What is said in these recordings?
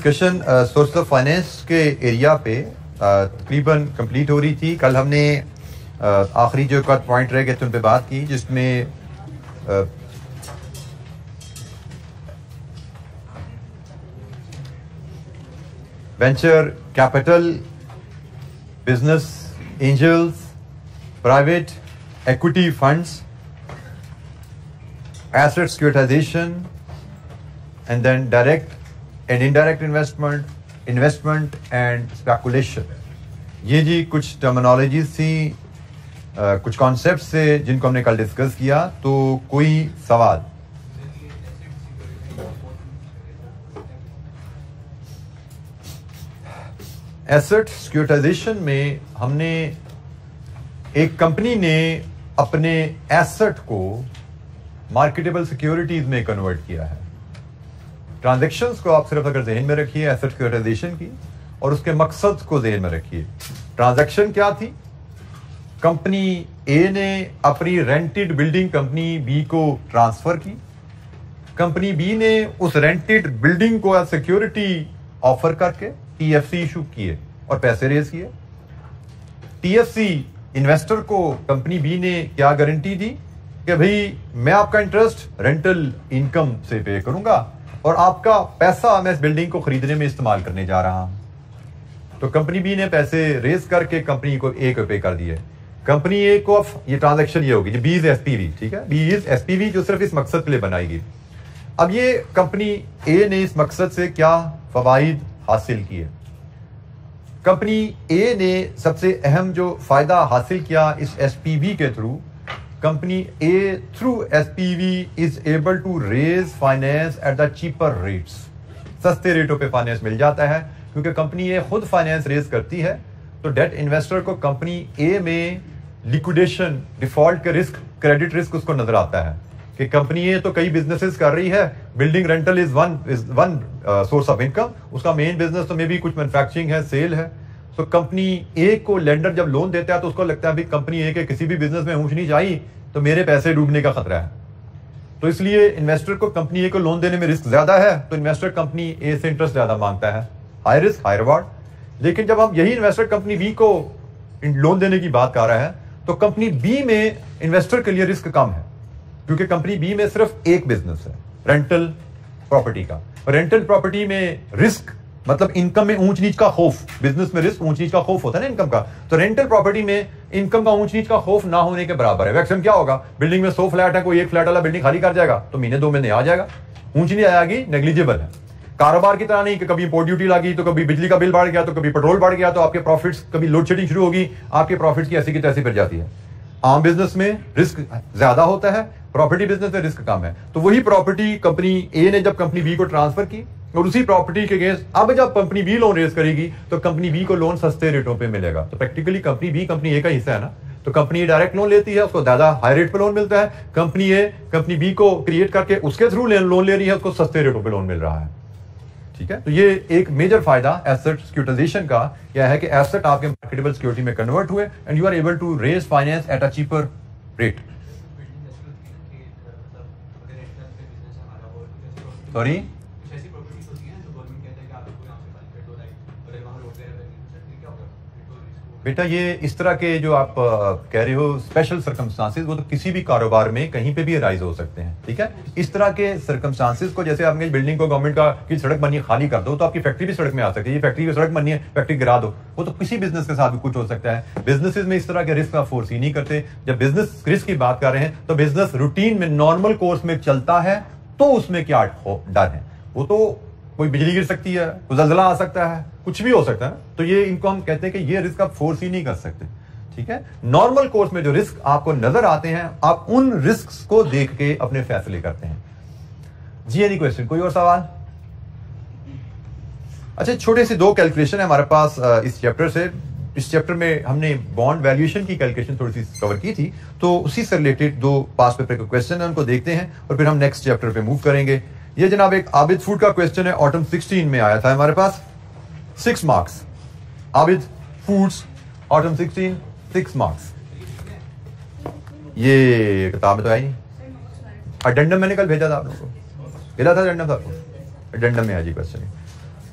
Discussion source of finance के area पे तकरीबन कंप्लीट हो रही थी। कल हमने आखिरी जो एक पॉइंट रह गए थे उन पे बात की, जिसमें venture capital, business angels, private equity funds, asset securitization, and then direct and indirect investment and speculation. ये जी कुछ टर्मिनोलॉजीज थी, कुछ कॉन्सेप्ट्स थे जिनको हमने कल डिस्कस किया। तो कोई सवाल? एसेट सिक्योरिटाइजेशन में हमने एक कंपनी ने अपने एसेट को मार्केटेबल सिक्योरिटीज में कन्वर्ट किया है। ट्रांजैक्शंस को आप सिर्फ अगर जहन में रखिए एसेट सिक्योरिटाइजेशन की, और उसके मकसद को जहन में रखिए। ट्रांजैक्शन क्या थी? कंपनी ए ने अपनी रेंटेड बिल्डिंग कंपनी बी को ट्रांसफर की। कंपनी बी ने उस रेंटेड बिल्डिंग को एज सिक्योरिटी ऑफर करके टीएफसी इशू किए और पैसे रेज किए। टीएफसी इन्वेस्टर को कंपनी बी ने क्या गारंटी दी कि भाई मैं आपका इंटरेस्ट रेंटल इनकम से पे करूंगा और आपका पैसा मैं इस बिल्डिंग को खरीदने में इस्तेमाल करने जा रहा हूं। तो कंपनी बी ने पैसे रेज करके कंपनी को ए को पे कर दिए। कंपनी ए को ये ट्रांजैक्शन ये होगी, बी इज एसपीवी, ठीक है, बी इज एसपीवी जो सिर्फ इस मकसद के लिए बनाएगी। अब ये कंपनी ए ने इस मकसद से क्या फवाइद हासिल किए? कंपनी ए ने सबसे अहम जो फायदा हासिल किया इस एसपीवी के through, company A through SPV is able to raise finance at the cheaper rates. सस्ते रेटों पे फाइनेंस मिल जाता है क्योंकि कंपनी ए खुद फाइनेंस रेज करती है। तो डेट इन्वेस्टर को कंपनी ए में लिक्विडेशन, डिफॉल्ट के रिस्क, क्रेडिट रिस्क उसको नजर आता है कि कंपनी ए तो कई बिजनेसेस कर रही है, building rental is one source of income, उसका मेन बिजनेस तो मे भी कुछ मैन्युफैक्चरिंग है, सेल है। तो कंपनी ए को लेंडर जब लोन देता है तो उसको लगता है भी कंपनी ए के किसी भी बिजनेस में ऊंच नीच आई तो मेरे पैसे डूबने का खतरा है। तो इसलिए इन्वेस्टर को कंपनी ए को लोन देने में रिस्क ज्यादा है, तो इन्वेस्टर कंपनी ए से इंटरेस्ट ज्यादा मांगता है, हाई रिस्क हाई रिवॉर्ड। लेकिन जब हम यही इन्वेस्टर कंपनी बी को लोन देने की बात कर रहा है तो कंपनी बी में इन्वेस्टर के लिए रिस्क कम है, क्योंकि कंपनी बी में सिर्फ एक बिजनेस है, रेंटल प्रॉपर्टी का। रेंटल प्रॉपर्टी में रिस्क मतलब इनकम में ऊंच नीच का खौफ, बिजनेस में रिस्क ऊंच नीच का खौफ होता है ना इनकम का। तो रेंटल प्रॉपर्टी में इनकम का ऊंच नीच का खौफ ना होने के बराबर है। मैक्सिमम क्या होगा, बिल्डिंग में 100 फ्लैट है, कोई एक फ्लैट वाला बिल्डिंग खाली कर जाएगा तो महीने 2 महीने आ जाएगा, ऊंच नहीं आएगी, नेग्लिजिबल है। कारोबार की तरह नहीं कि कभी इंपोर्ट ड्यूटी लगी तो कभी बिजली का बिल बढ़ गया तो कभी पेट्रोल बढ़ गया तो आपके प्रॉफिट्स, कभी लोड शेडिंग शुरू होगी, आपके प्रॉफिट्स की ऐसी की तैसी फिर जाती है। आम बिजनेस में रिस्क ज्यादा होता है, प्रॉपर्टी बिजनेस में रिस्क कम है। तो वही प्रॉपर्टी कंपनी ए ने जब कंपनी बी को ट्रांसफर की और उसी प्रॉपर्टी के अगेंस्ट अब जब कंपनी बी लोन रेज करेगी तो कंपनी बी को लोन सस्ते रेटों पे मिलेगा। तो प्रैक्टिकली कंपनी बी कंपनी ए का हिस्सा है ना, तो कंपनी ए डायरेक्ट लोन लेती है, उसको ज्यादा हाई रेट पे लोन मिलता है। कंपनी ए कंपनी बी को क्रिएट करके उसके थ्रू लोन ले रही है, उसको सस्ते रेटों पे लोन मिल रहा है। ठीक है, तो ये एक मेजर फायदा एसेट सिक्योरिटाइजेशन का क्या है कि एसेट आपके मार्केटेबल सिक्योरिटी में कन्वर्ट हुए and you are able to raise finance at a cheaper rate. Sorry, बेटा ये इस तरह के जो आप कह रहे हो स्पेशल सर्कमस्टांसेस, वो तो किसी भी कारोबार में कहीं पे भी अराइज हो सकते हैं। ठीक है, इस तरह के सर्कमस्टांसेस को, जैसे आपने बिल्डिंग को गवर्नमेंट का की सड़क बनी है खाली कर दो तो आपकी फैक्ट्री भी सड़क में आ सकती है। ये फैक्ट्री की सड़क बनी है, फैक्ट्री गिरा दो, वो तो किसी बिजनेस के साथ भी कुछ हो सकता है। बिजनेसेस में इस तरह के रिस्क आप फोर्स ही नहीं करते। जब बिजनेस रिस्क की बात कर रहे हैं तो बिजनेस रूटीन में नॉर्मल कोर्स में चलता है तो उसमें क्या डर है? वो तो कोई बिजली गिर सकती है, कोई ज़लज़ला आ सकता है, कुछ भी हो सकता है। तो ये इनको हम कहते हैं कि ये रिस्क आप फोर्स ही नहीं कर सकते। ठीक है, नॉर्मल कोर्स में जो रिस्क आपको नजर आते हैं आप उन रिस्क को देख के अपने फैसले करते हैं। जी एनी क्वेश्चन, कोई और सवाल? अच्छा, छोटे से 2 कैलकुलेशन है हमारे पास इस चैप्टर से। इस चैप्टर में हमने बॉन्ड वैल्यूएशन की कैलकुलेशन थोड़ी सी कवर की थी, तो उसी से रिलेटेड 2 पास पेपर के क्वेश्चन है, उनको देखते हैं और फिर हम नेक्स्ट चैप्टर पे मूव करेंगे। ये जनाब एक आबिद फूड का क्वेश्चन है, ऑटम 16 में आया था हमारे पास, 6 marks. Abid foods autumn 16, 6 marks. ये किताब में तो आई नहीं, अडेंडम मैंने कल भेजा था आप लोगों को, भेजा था अडेंडम था आपको, अडेंडम में आ जी क्वेश्चन।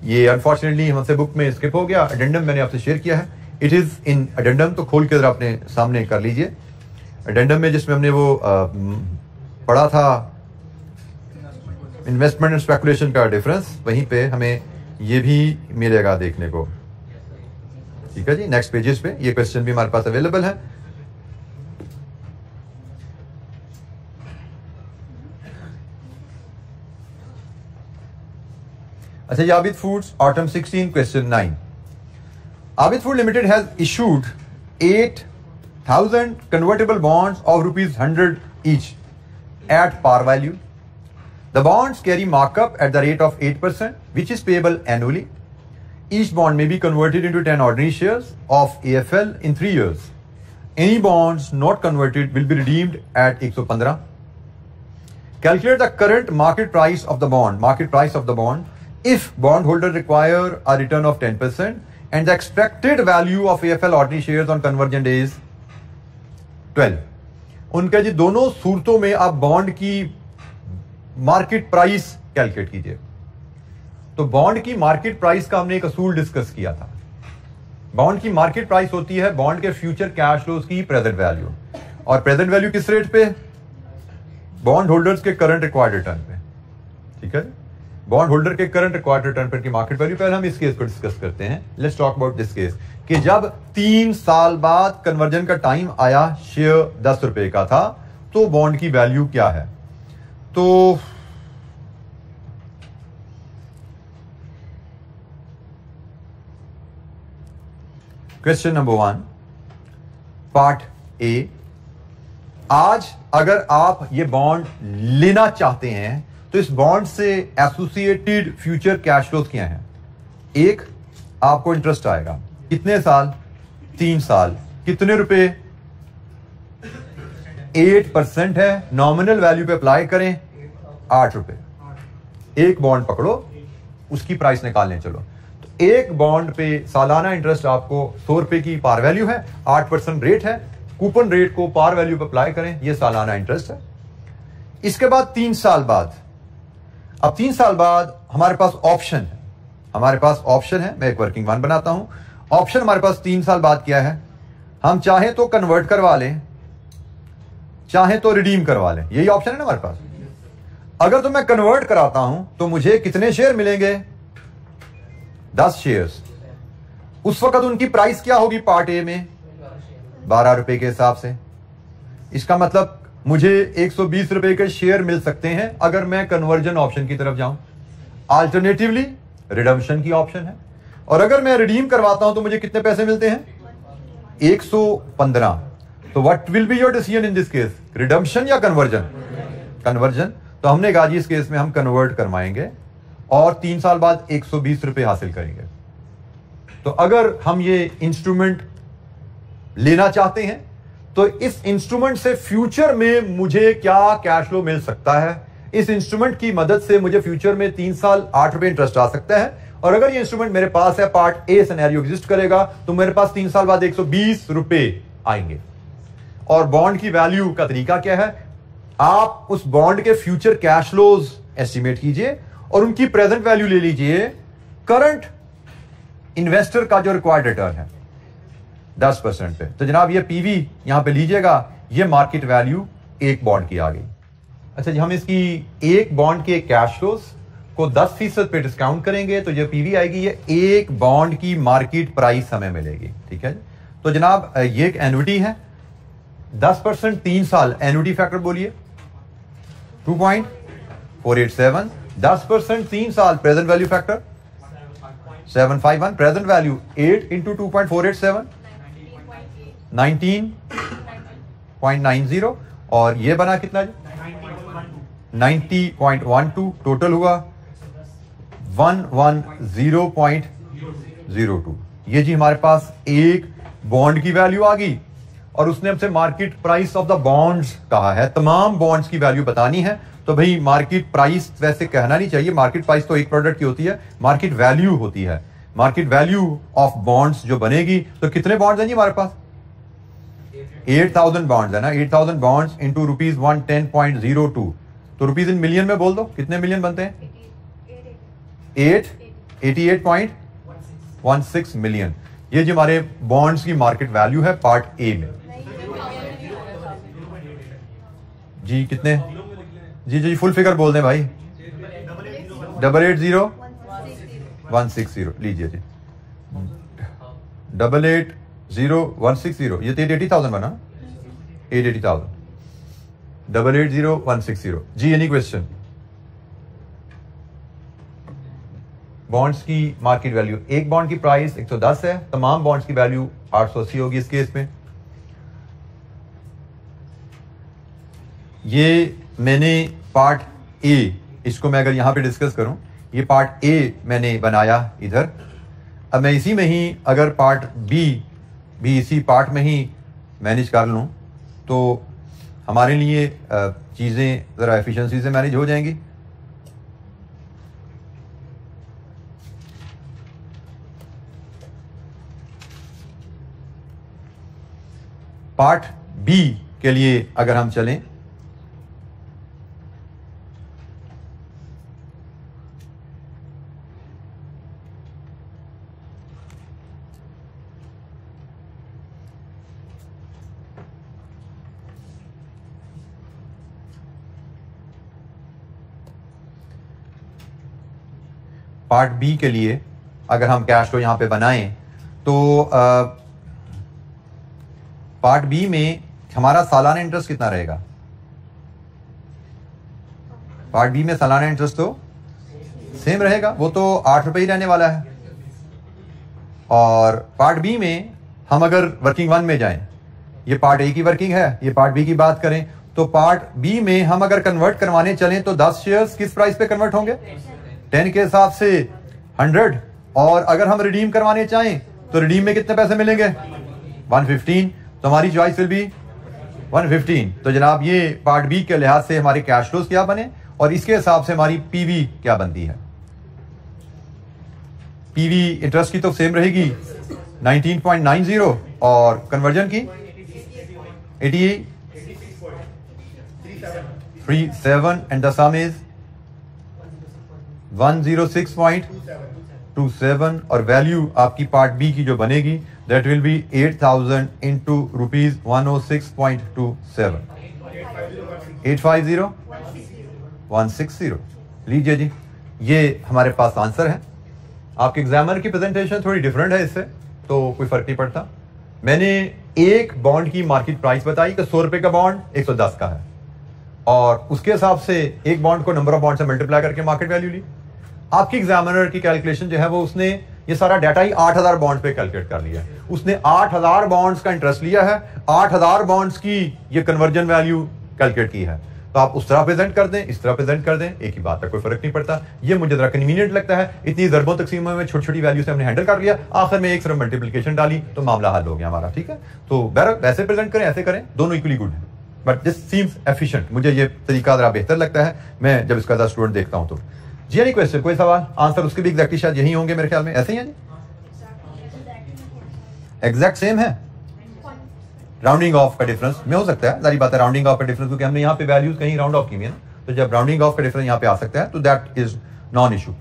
ये अनफॉर्चुनेटली हमसे बुक में स्किप हो गया, एडेंडम मैंने आपसे शेयर किया है, इट इज इन एडेंडम, तो खोल के जरा अपने सामने कर लीजिए। एडेंडम में जिसमें हमने वो पढ़ा था इन्वेस्टमेंट एंड स्पेकुलेशन का डिफरेंस, वहीं पे हमें ये भी मिलेगा देखने को। ठीक है जी, नेक्स्ट पेजेस पे ये क्वेश्चन भी हमारे पास अवेलेबल है। अच्छा, ये Abid foods autumn 16 question 9। Abid food limited has issued 8,000 convertible bonds of ₹100 each at par value. The bonds carry markup at the rate of 8%, which is payable annually. Each bond may be converted into 10 ordinary shares of AFL in 3 years. Any bonds not converted will be redeemed at 115. Calculate the current market price of the bond, if bondholder require a return of 10% and the expected value of AFL ordinary shares on conversion day is 12. उनके जी दोनों सूरतों में आप bond की market price calculate कीजिए। तो bond की market price का हमने एक असूल डिस्कस किया था। बॉन्ड की मार्केट प्राइस होती है बॉन्ड के फ्यूचर कैश फ्लोज की प्रेजेंट वैल्यू, और प्रेजेंट वैल्यू किस रेट पे? बॉन्ड होल्डर्स के करंट रिक्वायर्ड रिटर्न पे। ठीक है, बॉन्ड होल्डर के करंट रिक्वायर्ड रिटर्न पर की मार्केट वैल्यू। पहले हम इस केस को डिस्कस करते हैं। Let's talk about this case कि जब 3 साल बाद कन्वर्जन का टाइम आया, शेयर 10 रुपए का था, तो बॉन्ड की वैल्यू क्या है? तो क्वेश्चन नंबर 1 पार्ट ए, आज अगर आप ये बॉन्ड लेना चाहते हैं तो इस बॉन्ड से एसोसिएटेड फ्यूचर कैश फ्लोज क्या हैं? एक, आपको इंटरेस्ट आएगा। कितने साल? 3 साल। कितने रुपए? 8% है। नॉमिनल वैल्यू पे अप्लाई करें 8 रुपए। एक बॉन्ड पकड़ो, उसकी प्राइस निकालने चलो, तो एक बॉन्ड पे सालाना इंटरेस्ट आपको 100 रुपए की पार वैल्यू है, 8% रेट है, कूपन रेट को पार वैल्यू पे अप्लाई करें, ये सालाना इंटरेस्ट है। इसके बाद 3 साल बाद, अब 3 साल बाद हमारे पास ऑप्शन है, मैं एक वर्किंग वन बनाता हूं। ऑप्शन हमारे पास 3 साल बाद क्या है? हम चाहे तो कन्वर्ट करवा लें, चाहे तो रिडीम करवा लें, यही ऑप्शन है ना हमारे पास। अगर तो मैं कन्वर्ट कराता हूं तो मुझे कितने शेयर मिलेंगे? 10 शेयर्स। उस वक्त उनकी प्राइस क्या होगी? पार्ट ए में 12 रुपए के हिसाब से। इसका मतलब मुझे 120 रुपए के शेयर मिल सकते हैं अगर मैं कन्वर्जन ऑप्शन की तरफ जाऊं। अल्टरनेटिवली रिडम्पशन की ऑप्शन है, और अगर मैं रिडीम करवाता हूं तो मुझे कितने पैसे मिलते हैं? 115। तो what will be your decision in this case, redemption या कन्वर्जन? कन्वर्जन। तो हमने कहा जी इस केस में हम कन्वर्ट करवाएंगे और 3 साल बाद 120 रुपए हासिल करेंगे। तो अगर हम ये इंस्ट्रूमेंट लेना चाहते हैं तो इस इंस्ट्रूमेंट से फ्यूचर में मुझे क्या कैश फ्लो मिल सकता है? इस इंस्ट्रूमेंट की मदद से मुझे फ्यूचर में 3 साल 8 रुपए इंटरेस्ट आ सकता है, और अगर ये इंस्ट्रूमेंट मेरे पास है, पार्ट ए सिनेरियो एग्जिस्ट करेगा, तो मेरे पास 3 साल बाद 120 रुपए आएंगे। और बॉन्ड की वैल्यू का तरीका क्या है? आप उस बॉन्ड के फ्यूचर कैश फ्लोज एस्टिमेट कीजिए और उनकी प्रेजेंट वैल्यू ले लीजिए, करंट इन्वेस्टर का जो रिक्वायर्ड रिटर्न है 10% पे। तो जनाब ये पीवी यहां पे लीजिएगा, ये मार्केट वैल्यू एक बॉन्ड की आ गई। अच्छा जी, हम इसकी एक बॉन्ड के कैश फ्लोज को 10% पे डिस्काउंट करेंगे तो ये पीवी आएगी, ये एक बॉन्ड की मार्केट प्राइस हमें मिलेगी। ठीक है, तो जनाब ये एक एन्युटी है, 10% 3 साल, एन्युटी फैक्टर बोलिए 2.487, 10% 3 साल, present value factor 751, present value 8 into 2.487 19.90, और ये बना कितना जी? 90.12, टोटल हुआ 110.02। ये जी हमारे पास एक बॉन्ड की वैल्यू आ गई, और उसने हमसे market price of the bonds कहा है, तमाम बॉन्ड्स की वैल्यू बतानी है। तो भाई मार्केट प्राइस वैसे कहना नहीं चाहिए, मार्केट प्राइस तो एक प्रोडक्ट की होती है, मार्केट वैल्यू होती है। मार्केट वैल्यू ऑफ बॉन्ड्स जो बनेगी, तो कितने बॉन्ड्स हैं जी हमारे पास? 8000 बॉन्ड्स है ना, 8000 बॉन्ड्स इंटू ₹110.02, तो रुपीज इन मिलियन में बोल दो, कितने मिलियन बनते हैं? 8 88.16 मिलियन। ये जो हमारे बॉन्ड्स की मार्केट वैल्यू है पार्ट ए में। जी कितने? जी जी फुल फिगर बोल दें भाई। 880160 लीजिए जी। 880160 ये तो 80,000 बना। 80,000 880160 जी। Any question? बॉन्ड्स की मार्केट वैल्यू, एक बॉन्ड की प्राइस 110 है, तमाम बॉन्ड्स की वैल्यू 880 होगी इस केस में। ये मैंने पार्ट ए, इसको मैं अगर यहां पे डिस्कस करूं, ये पार्ट ए मैंने बनाया इधर। अब मैं इसी में ही अगर पार्ट बी भी इसी पार्ट में ही मैनेज कर लूं तो हमारे लिए चीज़ें ज़रा एफिशिएंसी से मैनेज हो जाएंगी। पार्ट बी के लिए अगर हम चलें, पार्ट बी के लिए अगर हम कैश फ्लो यहां पे बनाएं तो पार्ट बी में हमारा सालाना इंटरेस्ट कितना रहेगा? पार्ट बी में सालाना इंटरेस्ट तो सेम रहेगा, वो तो 8 रुपए ही रहने वाला है। और पार्ट बी में हम अगर वर्किंग वन में जाएं, ये पार्ट ए की वर्किंग है, ये पार्ट बी की बात करें तो पार्ट बी में हम अगर कन्वर्ट करवाने चलें तो 10 शेयर्स किस प्राइस पे कन्वर्ट होंगे? 10 के हिसाब से 100। और अगर हम रिडीम करवाने चाहें तो रिडीम में कितने पैसे मिलेंगे? 115। तो हमारी चॉइस विल बी 115। तो जनाब ये पार्ट बी के लिहाज से हमारे कैश फ्लोज क्या बने और इसके हिसाब से हमारी पीवी क्या बनती है। पीवी इंटरेस्ट की तो सेम रहेगी 19.90 और कन्वर्जन की 88.37 एंड द सम इज 106.27 और वैल्यू आपकी पार्ट बी की जो बनेगी that will be 8,000 into rupees 106.27 850,160। लीजिए जी, ये हमारे पास आंसर है। आपके एग्जामिनर की प्रेजेंटेशन थोड़ी डिफरेंट है इससे, तो कोई फर्क नहीं पड़ता। मैंने एक बॉन्ड की मार्केट प्राइस बताई कि 100 रुपए का बॉन्ड 110 का है और उसके हिसाब से एक बॉन्ड को नंबर ऑफ बॉन्ड से मल्टीप्लाई करके मार्केट वैल्यू ली। आपकी एग्जामिनर की कैलकुलेशन जो है वो उसने ये सारा डाटा ही 8,000 बॉन्ड पे कैलकुलेट कर लिया है। उसने 8,000 बॉन्ड्स का इंटरेस्ट लिया है, 8,000 बॉन्ड्स की ये कन्वर्जन वैल्यू कैलकुलेट की है। तो आप उस तरह प्रेजेंट कर दें, इस तरह प्रेजेंट कर दें, एक ही बात है, कोई फर्क नहीं पड़ता। ये मुझे जरा कन्वीनियंट लगता है। इतनी ज़रबों तकसीमों में छोटी छोटी वैल्यू से हमने हैंडल कर लिया, आखिर में एक सिर्फ मल्टीप्लिकेशन डाली तो मामला हल हो गया हमारा। ठीक है, तो बहरहाल वैसे प्रेजेंट करें ऐसे करें, दोनों इक्वली गुड है, बट दिस सीम्स एफिशिएंट। मुझे ये तरीका जरा बेहतर लगता है मैं जब इसका स्टूडेंट देखता हूं तो। जी एनी क्वेश्चन, कोई सवाल? आंसर उसके भी एग्जैक्टली शायद यही होंगे मेरे ख्याल में, ऐसे ही है जी, एग्जैक्ट सेम है। राउंडिंग ऑफ का डिफरेंस में हो सकता है, सारी बात है, राउंडिंग ऑफ का डिफरेंस, क्योंकि हमने यहाँ पे वैल्यूज कहीं राउंड ऑफ की है ना, तो जब राउंडिंग ऑफ का डिफरेंस यहाँ पे आ सकता है तो दैट इज नॉन इशू।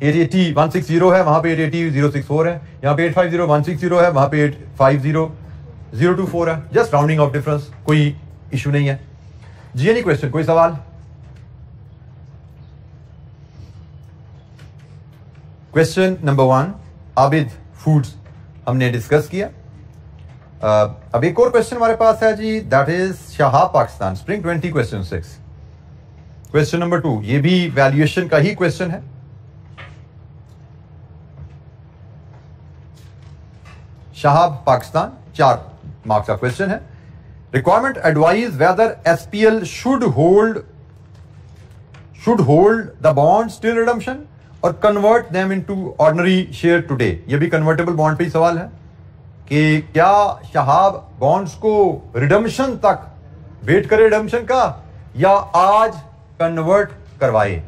880,160 है, वहां पे 880,064 है, यहाँ पे 850,160 है, वहां पे 850,024 है। जस्ट राउंडिंग ऑफ डिफरेंस, कोई इशू नहीं है। जी एनी क्वेश्चन, कोई सवाल? क्वेश्चन नंबर 1 आबिद फूड्स हमने डिस्कस किया। अब एक और क्वेश्चन हमारे पास है जी, that is Shahab Pakistan spring 20 question 6। Question number 2 ये भी वैल्यूएशन का ही क्वेश्चन है। शहाब पाकिस्तान 4 मार्क्स का क्वेश्चन है। Requirement advise whether SPL should hold the bonds till redemption और convert them into ordinary share today. ये भी कन्वर्टेबल बॉन्ड पे ही सवाल है कि क्या शहाब बॉन्ड्स को रिडम्पशन तक वेट करे रिडम्पशन का या आज कन्वर्ट करवाए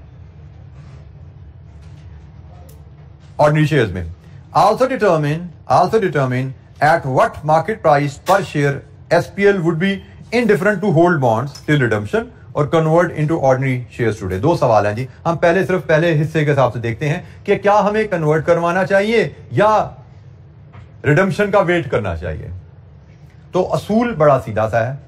ऑर्डिनरी शेयर्स में। Also determine at what market price per share SPL would be indifferent to hold bonds till redemption और convert into ordinary shares today? दो सवाल हैं जी। हम पहले सिर्फ पहले हिस्से के हिसाब से देखते हैं कि क्या हमें कन्वर्ट करवाना चाहिए या रिडम्पशन का वेट करना चाहिए। तो असूल बड़ा सीधा सा है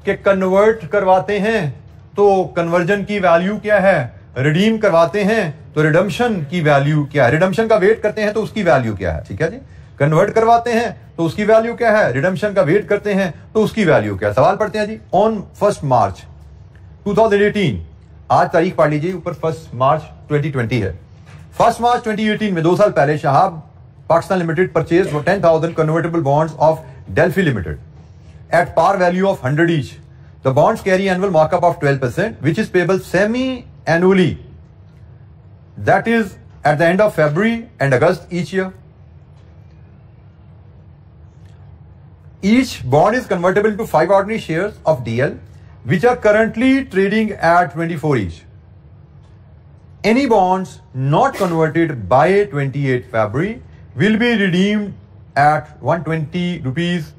कि कन्वर्ट करवाते हैं तो कन्वर्जन की वैल्यू क्या है, रिडीम करवाते हैं तो रिडम्पशन की वैल्यू क्या है, रिडम्पशन का वेट करते हैं तो उसकी वैल्यू क्या है। ठीक है जी। कन्वर्ट करवाते हैं तो उसकी वैल्यू क्या है, रिडम्पशन का वेट करते हैं तो उसकी वैल्यू क्या है। सवाल पढ़ते हैं जी। ऑन 1 मार्च 2018, आज तारीख पढ़ लीजिए ऊपर, 1 मार्च 2020 है। 1 मार्च 2018 में 2 साल पहले Shahab Pakistan limited purchase 10,000 convertible bonds of Delphi limited at par value of 100 each. The bonds carry annual markup of 12%, which is payable semi-annually. That is at the end of February and August each year. Each bond is convertible into 5 ordinary shares of DL, which are currently trading at 24 each. Any bonds not converted by 28 February will be redeemed at 120 rupees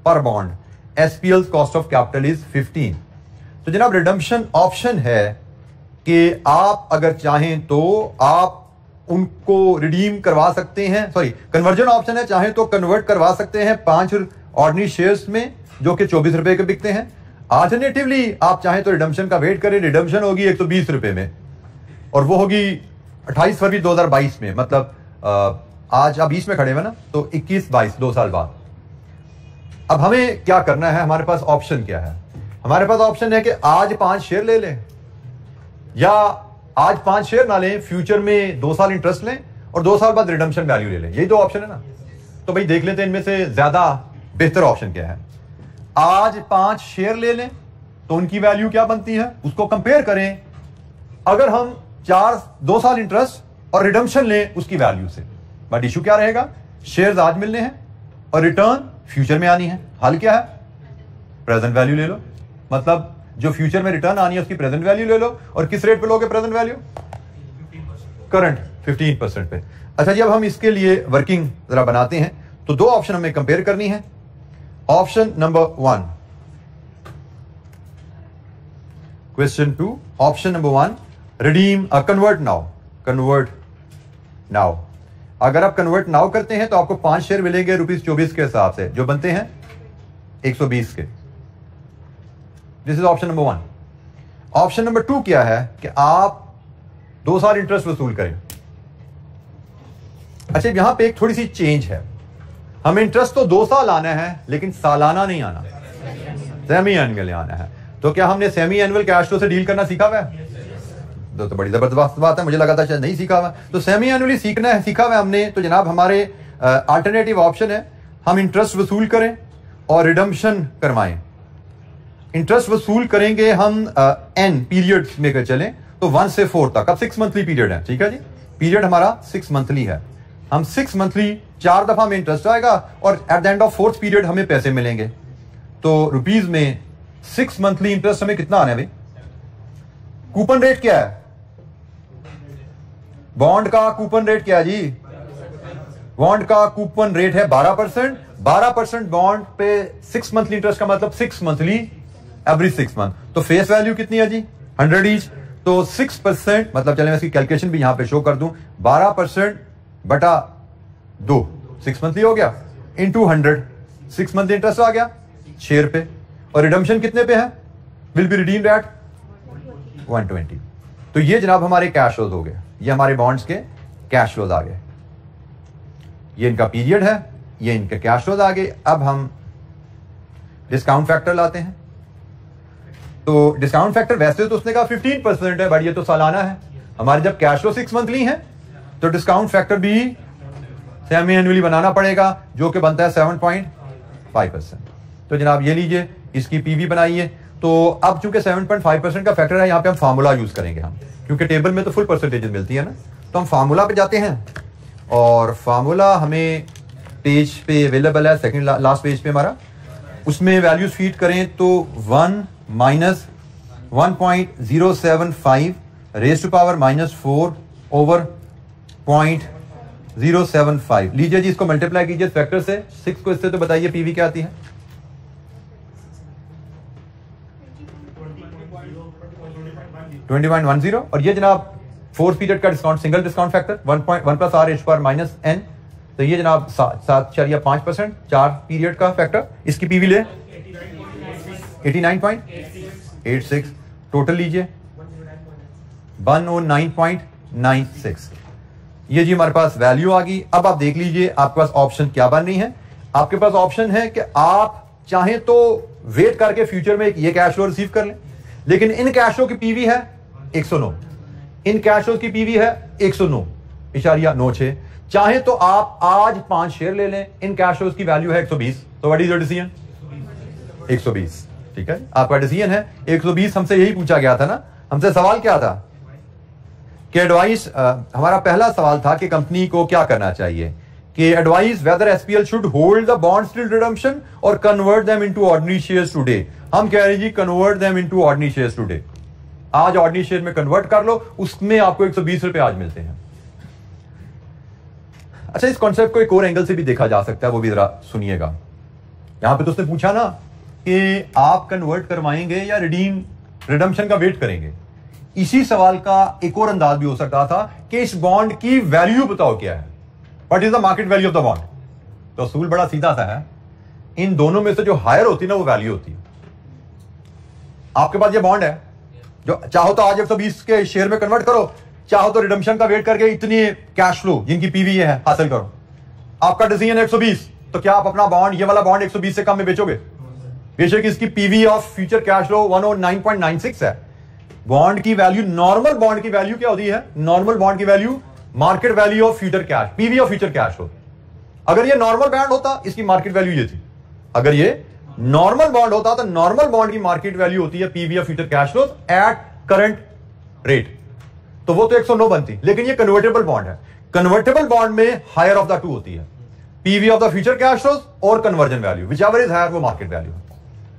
per bond. SPL's cost of capital is 15. तो जनाब redemption option है कि आप अगर चाहें तो आप उनको रिडीम करवा सकते हैं, सॉरी कन्वर्जन ऑप्शन है, चाहें तो कन्वर्ट करवा सकते हैं 5 ऑर्डिनरी शेयर्स में जो कि 24 रुपए के बिकते हैं। अल्टरनेटिवली आप चाहें तो रिडम्पशन का वेट करें, रिडम्पशन होगी 120 रुपए में और वो होगी 28 फरवरी 2022 में, मतलब आज आप 20 में खड़े हुए ना, तो 21-22 2 साल बाद। अब हमें क्या करना है, हमारे पास ऑप्शन क्या है? हमारे पास ऑप्शन है कि आज 5 शेयर ले लें या आज 5 शेयर ना लें, फ्यूचर में 2 साल इंटरेस्ट लें और 2 साल बाद रिडम्पशन वैल्यू ले लें। यही 2 ऑप्शन है ना। तो भाई देख लेते हैं इनमें से ज्यादा बेहतर ऑप्शन क्या है। आज 5 शेयर ले लें तो उनकी वैल्यू क्या बनती है, उसको कंपेयर करें अगर हम 2 साल इंटरेस्ट और रिडम्पशन लें उसकी वैल्यू से। बट इशू क्या रहेगा, शेयर्स आज मिलने हैं और रिटर्न फ्यूचर में आनी है। हल क्या है, प्रेजेंट वैल्यू ले लो, मतलब जो फ्यूचर में रिटर्न आनी है उसकी प्रेजेंट वैल्यू ले लो। और किस रेट पे लोगे प्रेजेंट वैल्यू? करंट 15% पे। अच्छा जी, अब हम इसके लिए वर्किंग जरा बनाते हैं। तो 2 ऑप्शन हमें कंपेयर करनी है। Option number 1, question 2, option number 1, redeem convert now. Convert now, अगर आप कन्वर्ट नाउ करते हैं तो आपको 5 शेयर मिलेंगे ₹24 के हिसाब से, जो बनते हैं 120 के। This is option number 1। Option number 2 क्या है कि आप 2 साल इंटरेस्ट वसूल करें। अच्छा, यहां पे एक थोड़ी सी चेंज है। हमें इंटरेस्ट तो 2 साल आना है लेकिन सालाना नहीं आना, सेमी एनुअल आना है। तो क्या हमने सेमी एनुअल कैश फ्लो से डील करना सीखा हुआ है? तो बड़ी जबरदस्त बात है, मुझे लगा था शायद नहीं सीखा हुआ। तो सेमी एनुअली सीखना है, सीखा हुआ हमने। तो जनाब हमारे अल्टरनेटिव ऑप्शन है, हम इंटरेस्ट वसूल करें और रिडम्पशन करवाएं। इंटरेस्ट वसूल करेंगे हम एन पीरियड्स में कर चलें तो 1 से 4 तक। अब 6 मंथली पीरियड है, ठीक है जी। पीरियड हमारा 6 मंथली है। हम 6 मंथली 4 दफा में इंटरेस्ट आएगा और at the end of 4th period हमें पैसे मिलेंगे। तो रुपीज में 6 मंथली इंटरेस्ट हमें कितना आना है भाई? कूपन रेट क्या है? बॉन्ड का कूपन रेट क्या है जी? बॉन्ड का कूपन रेट है 12%। 12% बॉन्ड पे 6 मंथली इंटरेस्ट का मतलब 6 मंथली एवरी 6 मंथ। तो फेस वैल्यू कितनी है जी? 100 ईच। तो 6% मतलब चले मैं इसकी कैलकुलेशन भी यहां पे शो कर दूं, 12% बटा 2 6 मंथली हो गया, इंटू 100 6 मंथली इंटरेस्ट आ गया शेयर पे। और रिडम्पशन कितने पे है? Will be redeemed eight 120। तो ये जनाब हमारे कैश फ्लोज हो गए, ये हमारे बॉन्ड्स के कैश फ्लोज आ गए। ये इनका पीरियड है, ये इनके कैश फ्लोज आ गए। अब हम डिस्काउंट फैक्टर लाते हैं। तो डिस्काउंट फैक्टर वैसे तो उसने कहा 15% है, बट ये तो सालाना है। हमारे जब कैश फ्लो 6 मंथली है तो डिस्काउंट फैक्टर भी सेमी एनुअली बनाना पड़ेगा, जो कि बनता है 7.5%। तो जनाब ये लीजिए, इसकी पीवी बनाइए। तो अब चूंकि 7.5% का फैक्टर है, यहां पे हम फार्मूला यूज करेंगे हम, क्योंकि टेबल में तो फुल परसेंटेज मिलती है ना। तो हम फार्मूला पे जाते हैं और फार्मूला हमें पेज पे अवेलेबल है, सेकंड लास्ट पेज पे हमारा। उसमें वैल्यूज फीड करें तो 1 minus 1.075 raise to power -4 over 0.075। लीजिए जी, इसको मल्टीप्लाई कीजिए फैक्टर से 6 को इससे, तो बताइए पीवी क्या आती है? 20.10 और ये जनाब 4 पीरियड का discount, single discount factor 1 plus R H पर माइनस एन, तो ये जनाब 7.5%, 4 पीरियड का फैक्टर। इसकी पीवी ले 89.86, टोटल लीजिए 109.96। ये जी हमारे पास वैल्यू आ गई। अब आप देख लीजिए आपके पास ऑप्शन क्या बन रही है। आपके पास ऑप्शन है कि आप चाहें तो वेट करके फ्यूचर में ये कैश फ्लो रिसीव कर लें, लेकिन इन कैश फ्लो की पीवी है 109, इन कैश फ्लो की पीवी है 109.96। चाहे तो आप आज 5 शेयर ले लें, इन कैश फ्लोज की वैल्यू है 120। तो व्हाट इज योर डिसीजन? 120। ठीक है, आपका डिसीजन है 120। हमसे यही पूछा गया था ना, हमसे सवाल क्या था कि एडवाइस, हमारा पहला सवाल था कि कंपनी को क्या करना चाहिए, कि advice whether SPL should hold the bonds till redemption और convert them into ordinary shares today. हम कह रहे हैं जी convert them into ordinary shares today, आज ऑर्डिनरी शेयर में कन्वर्ट कर लो, उसमें आपको 120 रुपए आज मिलते हैं। अच्छा, इस कॉन्सेप्ट को एक और एंगल से भी देखा जा सकता है, वो भी जरा सुनिएगा। यहां पे तो उसने पूछा ना कि आप कन्वर्ट करवाएंगे या रिडम्पशन का वेट करेंगे। इसी सवाल का एक और अंदाज भी हो सकता था कि इस बॉन्ड की वैल्यू बताओ क्या है, what is the market value of the bond. तो असूल बड़ा सीधा सा है, इन दोनों में से जो हायर होती है ना वो वैल्यू होती है। आपके पास ये बॉन्ड है, जो चाहो तो आज 120 के शेयर में कन्वर्ट करो, चाहो तो रिडम्पशन का वेट करके इतनी कैश फ्लो जिनकी पीवी है हासिल करो। आपका डिसीजन 120, तो क्या आप अपना बॉन्ड, ये वाला बॉन्ड 120 से कम में बेचोगे? बेशक इसकी PV of future cash flow 109.96 है। बॉन्ड की वैल्यू, नॉर्मल बॉन्ड की वैल्यू क्या होती है? नॉर्मल बॉन्ड की value market value of future cash, PV of future cash flow. अगर ये नॉर्मल बॉन्ड होता, इसकी मार्केट वैल्यू ये थी। अगर ये नॉर्मल बॉन्ड होता तो नॉर्मल बॉन्ड की मार्केट वैल्यू होती है PV of future cash flow at current rate, तो वो तो 109 बनती। लेकिन ये कन्वर्टेबल बॉन्ड है, कन्वर्टेबल बॉन्ड में हायर ऑफ द टू होती है, PV of the future cash flows और conversion value, whichever is higher वो मार्केट वैल्यू है।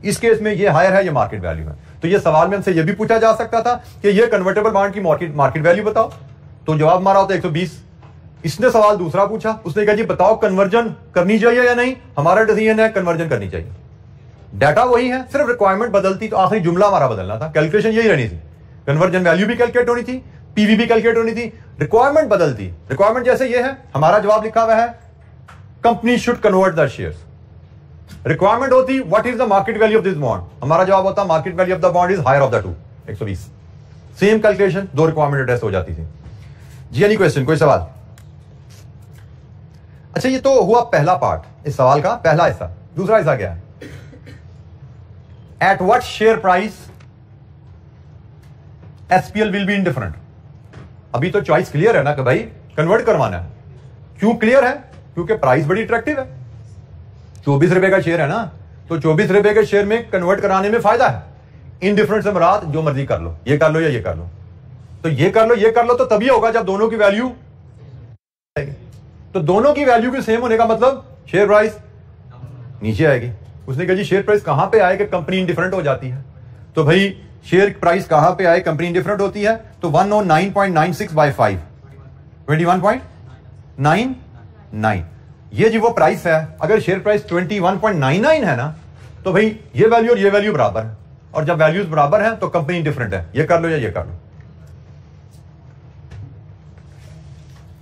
इस केस में ये हायर है, ये मार्केट वैल्यू है। तो ये सवाल में हमसे ये भी पूछा जा सकता था कि ये कन्वर्टेबल बॉन्ड की मार्केट वैल्यू बताओ, तो जवाब हमारा होता है 120। इसने सवाल दूसरा पूछा, उसने कहा जी बताओ कन्वर्जन करनी चाहिए या नहीं। हमारा डिसीजन है कन्वर्जन करनी चाहिए। डाटा वही है, सिर्फ रिक्वायरमेंट बदलती तो आखिरी जुमला हमारा बदलना था, कैलकुलेशन यही रहनी थी। कन्वर्जन वैल्यू भी कैलकुलेट होनी थी, पीवी भी कैलकुलेट होनी थी, रिक्वायरमेंट बदलती। रिक्वायरमेंट जैसे ये है, हमारा जवाब लिखा हुआ है company should convert the shares. Requirement होती what is the market value of this bond, हमारा जवाब होता market value of the bond is higher of the two, 120। Same calculation, दो रिक्वायरमेंट एड्रेस हो जाती थी। जी एनी क्वेश्चन, कोई सवाल? अच्छा, ये तो हुआ पहला पार्ट, इस सवाल का पहला हिस्सा। दूसरा हिस्सा क्या है? At what share price SPL will be indifferent. अभी तो चॉइस क्लियर है ना कि भाई कन्वर्ट करवाना है। क्यों क्लियर है? क्योंकि प्राइस बड़ी अट्रैक्टिव है, 24 रुपए का शेयर है ना, तो 24 रुपए के शेयर में कन्वर्ट कराने में फायदा है। इनडिफरेंट से मुराद जो मर्जी कर लो, ये कर लो या ये कर लो, तो ये कर लो, ये कर लो, तो तभी होगा जब दोनों की वैल्यू, तो दोनों की वैल्यू की सेम होने का मतलब शेयर प्राइस नीचे आएगी। उसने कहा जी शेयर प्राइस कहां पे आए कि कंपनी इंडिफरेंट हो जाती है, तो भाई शेयर प्राइस कहां पे आए कंपनी इंडिफरेंट होती है, तो 109.96 बाय 5, 21.99। ये जी वो प्राइस है। अगर शेयर प्राइस 21.99 है ना, तो भाई ये वैल्यू और ये वैल्यू बराबर है, और जब वैल्यूज बराबर है तो कंपनी इंडिफरेंट है, ये कर लो या ये कर लो।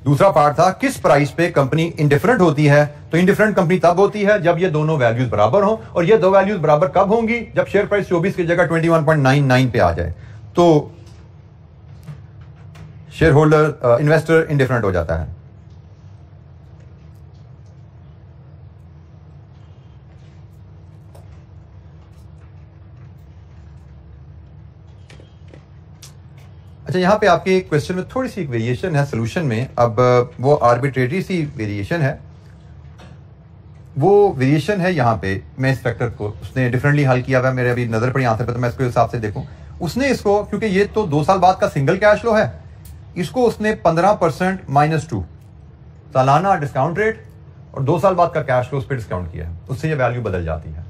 दूसरा पार्ट था किस प्राइस पे कंपनी इंडिफरेंट होती है, तो इंडिफरेंट कंपनी तब होती है जब ये दोनों वैल्यूज बराबर हो, और ये दो वैल्यूज बराबर कब होंगी? जब शेयर प्राइस 24 की जगह 21.99 पे आ जाए, तो शेयर होल्डर इन्वेस्टर इंडिफरेंट हो जाता है। अच्छा, यहां पे आपके क्वेश्चन में थोड़ी सी एक वेरिएशन है सोल्यूशन में। अब वो आर्बिट्रेटरी सी वेरिएशन है, वो वेरिएशन है यहाँ पे। मैं इस फैक्टर को उसने डिफरेंटली हल किया हुआ है, मेरे अभी नजर पड़ी आंसर पे, तो मैं इसके हिसाब से देखूं। उसने इसको, क्योंकि ये तो 2 साल बाद का सिंगल कैश फ्लो है, इसको उसने 15% -2 सालाना डिस्काउंट रेट और 2 साल बाद का कैश फ्लो उस पर डिस्काउंट किया है, उससे ये वैल्यू बदल जाती है।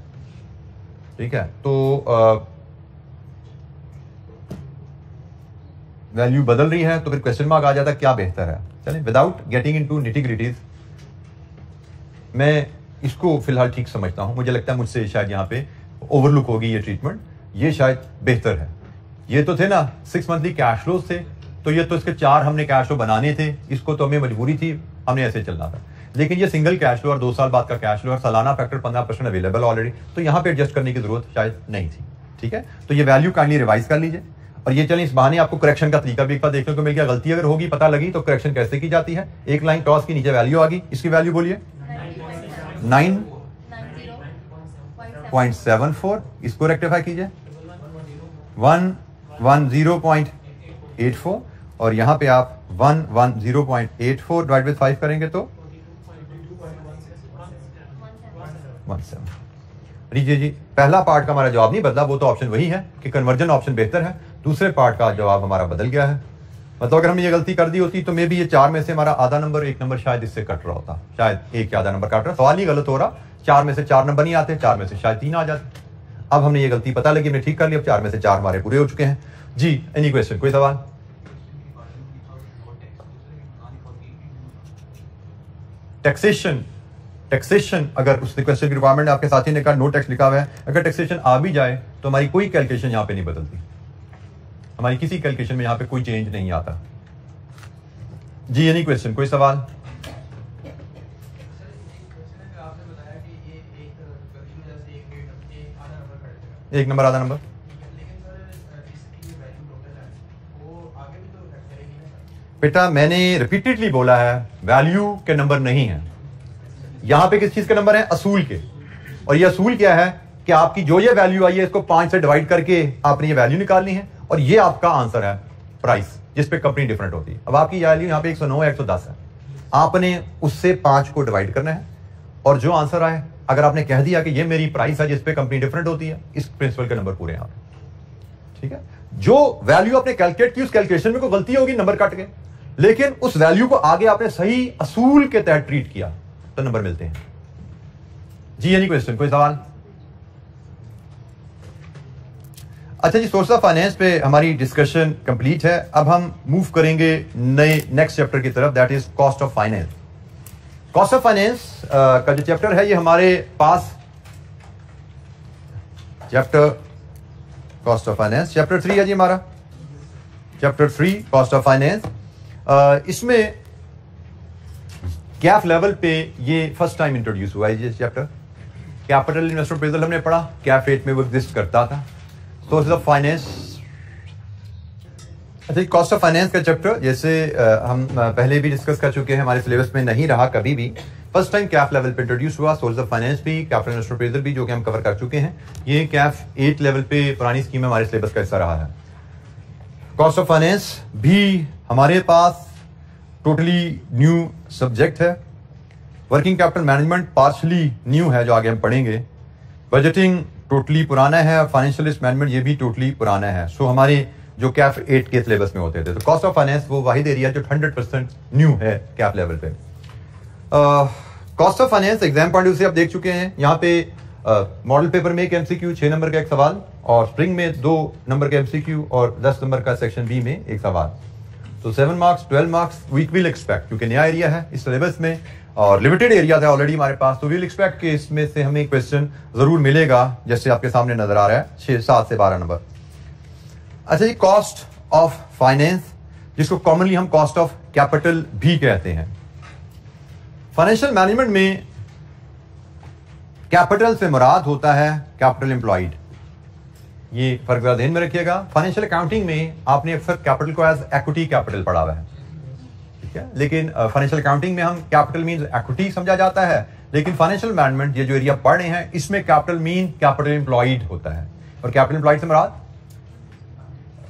ठीक है, तो वैल्यू बदल रही है, तो फिर क्वेश्चन मार्क आ जाता है क्या बेहतर है। चलें, विदाउट गेटिंग इनटू निटी-ग्रिटीज, मैं इसको फिलहाल ठीक समझता हूं। मुझे लगता है मुझसे शायद यहाँ पे ओवरलुक होगी ये ट्रीटमेंट, ये शायद बेहतर है। ये तो थे ना 6 मंथली कैश फ्लो थे, तो ये तो इसके 4 हमने कैश फ्लो बनाने थे, इसको तो हमें मजबूरी थी, हमने ऐसे चलना था। लेकिन ये सिंगल कैश फ्लो और 2 साल बाद का कैश फ्लो और सालाना फैक्टर 15% अवेलेबल ऑलरेडी, तो यहाँ पे एडजस्ट करने की जरूरत शायद नहीं थी। ठीक है, तो ये वैल्यू काइंडली रिवाइज कर लीजिए। और ये चलिए इस बहाने आपको करेक्शन का तरीका भी एक बार देखने को मिल गया। गलती अगर होगी पता लगी तो करेक्शन कैसे की जाती है। एक लाइन क्रॉस की नीचे वैल्यू आ गई, इसकी वैल्यू बोलिए 9.74, इसको रेक्टिफाई कीजिए 110.84 और यहां पे आप 110.84 डिवाइड विद 5 करेंगे तो 17। लीजिए जी, पहला पार्ट का हमारा जवाब नहीं बदला, वो तो ऑप्शन वही है कि कन्वर्जन ऑप्शन बेहतर है। दूसरे पार्ट का जवाब हमारा बदल गया है। मतलब अगर हमने ये गलती कर दी होती तो मे भी ये 4 में से हमारा आधा नंबर 1 नंबर शायद इससे कट रहा होता, शायद 1 या आधा नंबर कट रहा। सवाल ही गलत हो रहा, 4 में से 4 नंबर नहीं आते, 4 में से शायद 3 आ जाते। अब हमने ये गलती पता लगी, हमने ठीक कर लिया, अब 4 में से 4 हमारे पूरे हो चुके हैं जी। एनी क्वेश्चन, कोई सवाल? टैक्सेशन अगर उस क्वेश्चन की रिक्वायरमेंट आपके साथी ने कहा नो टैक्स लिखा हुआ है, अगर टैक्सेशन आ भी जाए तो हमारी कोई कैलकुलेशन यहां पे नहीं बदलती, हमारी किसी कैलकुलेशन में यहां पे कोई चेंज नहीं आता जी। एनी क्वेश्चन, कोई सवाल? एक नंबर आधा नंबर बेटा मैंने रिपीटेडली बोला है वैल्यू के नंबर नहीं है, यहां पे किस चीज के नंबर है? असूल के। और ये असूल क्या है कि आपकी जो ये वैल्यू आई है इसको 5 से डिवाइड करके आपने ये वैल्यू निकालनी है और ये आपका आंसर है प्राइस, जिस पे कंपनी डिफरेंट होती है। अब आपकी वैल्यू यहां पे 109 है, 110 है, आपने उससे 5 को डिवाइड करना है और जो आंसर आए, अगर आपने कह दिया कि ये मेरी प्राइस है जिस पे कंपनी डिफरेंट होती है, इस प्रिंसिपल के नंबर पूरे यहां पे। ठीक है, जो वैल्यू आपने कैलकुलेट की उस कैलकुलेशन में कोई गलती होगी, नंबर कट गए, लेकिन उस वैल्यू को आगे आपने सही असूल के तहत ट्रीट किया तो नंबर मिलते हैं जी। एनी क्वेश्चन, कोई सवाल? अच्छा जी, सोर्स ऑफ फाइनेंस पे हमारी डिस्कशन कंप्लीट है। अब हम मूव करेंगे नए नेक्स्ट चैप्टर की तरफ, that is cost of finance. Cost of finance का जो चैप्टर है ये हमारे पास chapter cost of finance chapter 3 है जी हमारा, चैप्टर 3 कॉस्ट ऑफ फाइनेंस। इसमें कैफ लेवल पे ये फर्स्ट टाइम इंट्रोड्यूस हुआ है ये चैप्टर। कैपिटल इन्वेस्टमेंट अप्रेजल हमने पढ़ा, कैफ 8 में वो एग्जिस्ट करता था। सोर्सेज ऑफ फाइनेंस, अच्छा कॉस्ट ऑफ फाइनेंस का चैप्टर जैसे हम पहले भी डिस्कस कर चुके हैं, हमारे सिलेबस में नहीं रहा कभी भी, फर्स्ट टाइम कैफ लेवल पे इंट्रोड्यूस हुआ। सोर्स ऑफ फाइनेंस भी, कैपिटल इन्वेस्टमेंट अप्रेजल भी, जो कि हम कवर कर चुके हैं। ये कैफ 8 लेवल पे पुरानी स्कीम में हमारे सिलेबस का हिस्सा रहा है। कॉस्ट ऑफ फाइनेंस भी हमारे पास टोटली न्यू सब्जेक्ट है। Working capital management partially new है, जो आगे हम पढ़ेंगे। बजटिंग टोटली पुराना है और फाइनेंशियल रिस्क मैनेजमेंट ये भी टोटली पुराना है। सो हमारे जो कैफ 8 के सिलेबस में होते थे, तो कॉस्ट ऑफ फाइनेंस वो वाहिद एरिया जो 100% न्यू है कैफ लेवल पे। Cost of finance exam point of view से आप देख चुके हैं। यहाँ पे मॉडल पेपर में एक एमसीक्यू 6 नंबर का एक सवाल, और स्प्रिंग में 2 नंबर का एमसीक्यू और 10 नंबर का सेक्शन बी में एक सवाल। तो 7 marks 12 marks we will expect, क्योंकि नया एरिया है इस सिलेबस में और लिमिटेड एरिया था ऑलरेडी हमारे पास, तो वी विल एक्सपेक्ट कि इसमें से हमें क्वेश्चन जरूर मिलेगा, जैसे आपके सामने नजर आ रहा है 7 से 12 नंबर। अच्छा जी, कॉस्ट ऑफ फाइनेंस, जिसको कॉमनली हम कॉस्ट ऑफ कैपिटल भी कहते हैं। फाइनेंशियल मैनेजमेंट में कैपिटल से मुराद होता है कैपिटल एम्प्लॉयड, ये फर्क ध्यान में रखिएगा। फाइनेंशियल अकाउंटिंग में आपने अक्सर कैपिटल को एज इक्विटी कैपिटल पढ़ा हुआ है, ठीक है, लेकिन फाइनेंशियल अकाउंटिंग में हम कैपिटल मींस इक्विटी समझा जाता है, लेकिन फाइनेंशियल मैनेजमेंट ये जो एरिया पढ़ रहे हैं इसमें कैपिटल मीन कैपिटल एम्प्लॉयड होता है। और कैपिटल एम्प्लॉयड से मुराद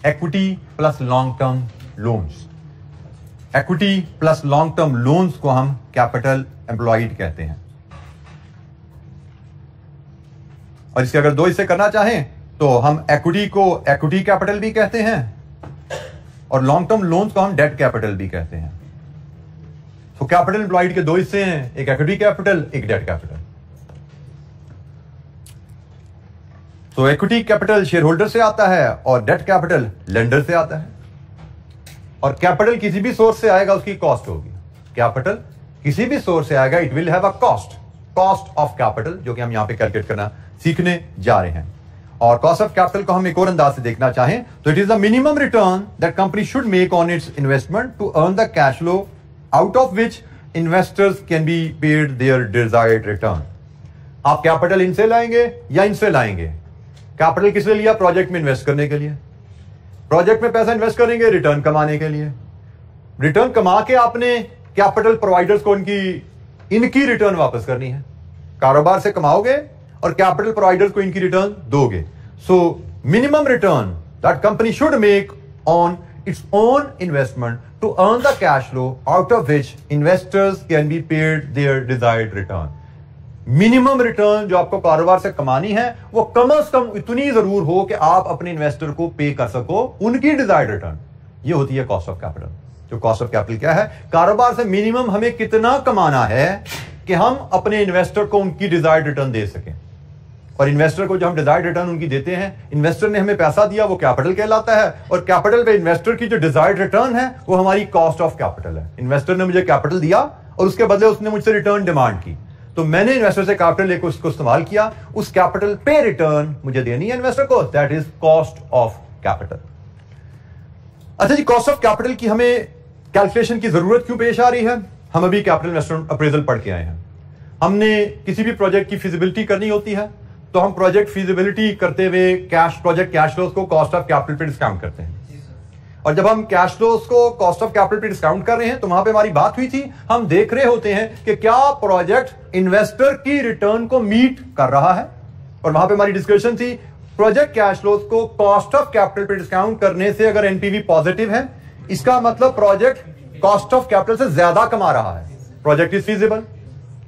equity plus long term loans, equity plus long term loans को हम कैपिटल एम्प्लॉयड कहते हैं। और इसके अगर 2 हिस्से करना चाहें तो हम इक्विटी को इक्विटी कैपिटल भी कहते हैं और लॉन्ग टर्म लोन्स को हम डेट कैपिटल भी कहते हैं। तो कैपिटल एम्प्लॉयड के 2 हिस्से हैं, एक इक्विटी कैपिटल, एक डेट कैपिटल। तो इक्विटी कैपिटल शेयर होल्डर से आता है और डेट कैपिटल लेंडर से आता है। और कैपिटल किसी भी सोर्स से आएगा उसकी कॉस्ट होगी। कैपिटल किसी भी सोर्स से आएगा, it will have a cost, cost of capital, जो कि हम यहां पे कैलकुलेट करना सीखने जा रहे हैं। और कॉस्ट ऑफ कैपिटल को हम एक और अंदाज से देखना चाहें तो it is the minimum return that company should make on its investment to earn the cash flow out of which investors can be paid their desired return. आप कैपिटल इनसे लाएंगे या इनसे लाएंगे? कैपिटल किस लिए लिया? प्रोजेक्ट में इन्वेस्ट करने के लिए। प्रोजेक्ट में पैसा इन्वेस्ट करेंगे रिटर्न कमाने के लिए। रिटर्न कमा के आपने कैपिटल प्रोवाइडर्स को इनकी रिटर्न वापस करनी है। कारोबार से कमाओगे और कैपिटल प्रोवाइडर्स को इनकी रिटर्न दोगे। So minimum return that company should make on its own investment to earn the cash flow out of which investors can be paid their desired return. Minimum return जो आपको कारोबार से कमानी है वो कम से कम इतनी जरूर हो कि आप अपने इन्वेस्टर को पे कर सको उनकी डिजायर्ड रिटर्न। ये होती है कॉस्ट ऑफ कैपिटल। जो कॉस्ट ऑफ कैपिटल क्या है? कारोबार से मिनिमम हमें कितना कमाना है कि हम अपने इन्वेस्टर को उनकी डिजायर्ड रिटर्न दे सकें। और इन्वेस्टर को जो हम डिजायर्ड रिटर्न उनकी देते हैं, इन्वेस्टर ने हमें पैसा दिया, वो कैपिटल कहलाता है। और कैपिटल पे इन्वेस्टर की जो डिजायर्ड रिटर्न है वो हमारी कॉस्ट ऑफ कैपिटल है। इन्वेस्टर ने मुझे कैपिटल दिया और उसके बदले उसने मुझसे रिटर्न डिमांड की, तो मैंने इन्वेस्टर से कैपिटल लेकर उसको इस्तेमाल किया, उस कैपिटल पे रिटर्न मुझे देनी है इन्वेस्टर को। That is cost of capital. अच्छा जी, कॉस्ट ऑफ कैपिटल की हमें कैलकुलेशन की जरूरत क्यों पेश आ रही है? हम अभी कैपिटल इन्वेस्टमेंट अप्रेजल पढ़ के आए हैं। हमने किसी भी प्रोजेक्ट की फिजिबिलिटी करनी होती है तो हम प्रोजेक्ट फिजिबिलिटी करते हुए प्रोजेक्ट कैश फ्लोज को कॉस्ट ऑफ कैपिटल पे डिस्काउंट करते हैं। और जब हम कैश फ्लोज को कॉस्ट ऑफ कैपिटल पे डिस्काउंट कर रहे हैं तो वहां पे हमारी बात हुई थी, हम देख रहे होते हैं कि क्या प्रोजेक्ट इन्वेस्टर की रिटर्न को मीट कर रहा है। और वहां पे हमारी डिस्कशन थी, प्रोजेक्ट कैश फ्लोज को कॉस्ट ऑफ कैपिटल पे डिस्काउंट करने से अगर एनपीवी पॉजिटिव है, इसका मतलब प्रोजेक्ट कॉस्ट ऑफ कैपिटल से ज्यादा कमा रहा है। प्रोजेक्ट इज फीजिबल,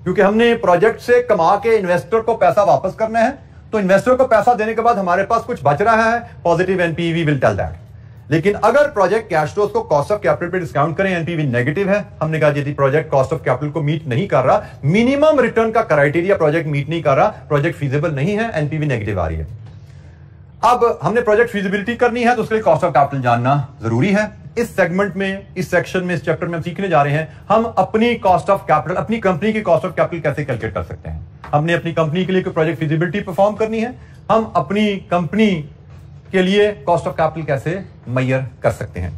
क्योंकि हमने प्रोजेक्ट से कमा के इन्वेस्टर को पैसा वापस करना है, तो इन्वेस्टर को पैसा देने के बाद हमारे पास कुछ बच रहा है, positive NPV will tell that. लेकिन अगर प्रोजेक्ट कैश फ्लोज को कॉस्ट ऑफ कैपिटल पे डिस्काउंट करें, एनपीवी नेगेटिव है, हमने कहा यदि प्रोजेक्ट कॉस्ट ऑफ कैपिटल को मीट नहीं कर रहा, मिनिमम रिटर्न का क्राइटेरिया प्रोजेक्ट मीट नहीं कर रहा, प्रोजेक्ट फीजिबल नहीं है, एनपीवी नेगेटिव आ रही है। अब हमने प्रोजेक्ट फीजिबिलिटी करनी है तो उसके लिए कॉस्ट ऑफ कैपिटल जानना जरूरी है। इस सेगमेंट में, इस सेक्शन में, इस चैप्टर में हम सीखने जा रहे हैं हम अपनी कॉस्ट ऑफ कैपिटल, अपनी कंपनी की कॉस्ट ऑफ कैपिटल कैसे कैलकुलेट कर सकते हैं। हमने अपनी कंपनी के लिए कोई प्रोजेक्ट फिजिबिलिटी परफॉर्म करनी है, हम अपनी कंपनी के लिए कॉस्ट ऑफ कैपिटल कैसे मेजर कर सकते हैं।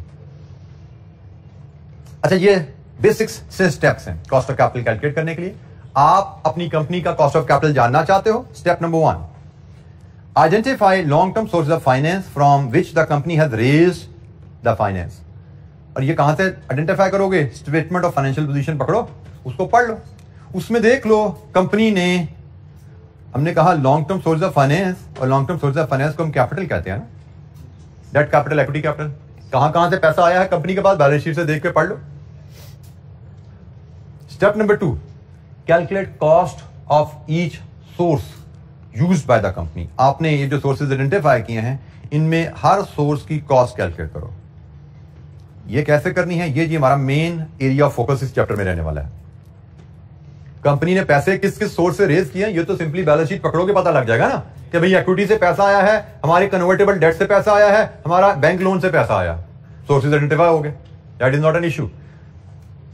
अच्छा, ये बेसिक्स से स्टेप्स हैं कॉस्ट ऑफ कैपिटल कैलकुलेट करने के लिए। आप अपनी कंपनी का कॉस्ट ऑफ कैपिटल जानना चाहते हो, step number 1, identify long term sources of finance from which the company has raised the finance. और ये कहां से आइडेंटिफाई करोगे? स्टेटमेंट ऑफ फाइनेंशियल पोजीशन पकड़ो, उसको पढ़ लो, उसमें देख लो कंपनी ने, हमने कहा long term source of finance, और long term source of finance को हम कैपिटल कहते हैं ना, डेट कैपिटल, इक्विटी कैपिटल। कहां से पैसा आया है कंपनी के पास, बैलेंस शीट से देख के पढ़ लो। Step number 2, calculate cost of each source used by the company. आपने ये जो सोर्सेज आइडेंटिफाई किए हैं इनमें हर सोर्स की कॉस्ट कैलकुलेट करो। ये कैसे करनी है, ये जी हमारा मेन एरिया ऑफ फोकस इस चैप्टर में रहने वाला है। कंपनी ने पैसे किस किस सोर्स से रेज किए, ये तो सिंपली बैलेंस शीट पकड़ोगे पता लग जाएगा ना कि भाई इक्विटी से पैसा आया है, हमारे कन्वर्टेबल डेट से पैसा आया है, हमारा बैंक लोन से पैसा आया, सोर्सेज आइडेंटिफाई हो गए। That is not an issue.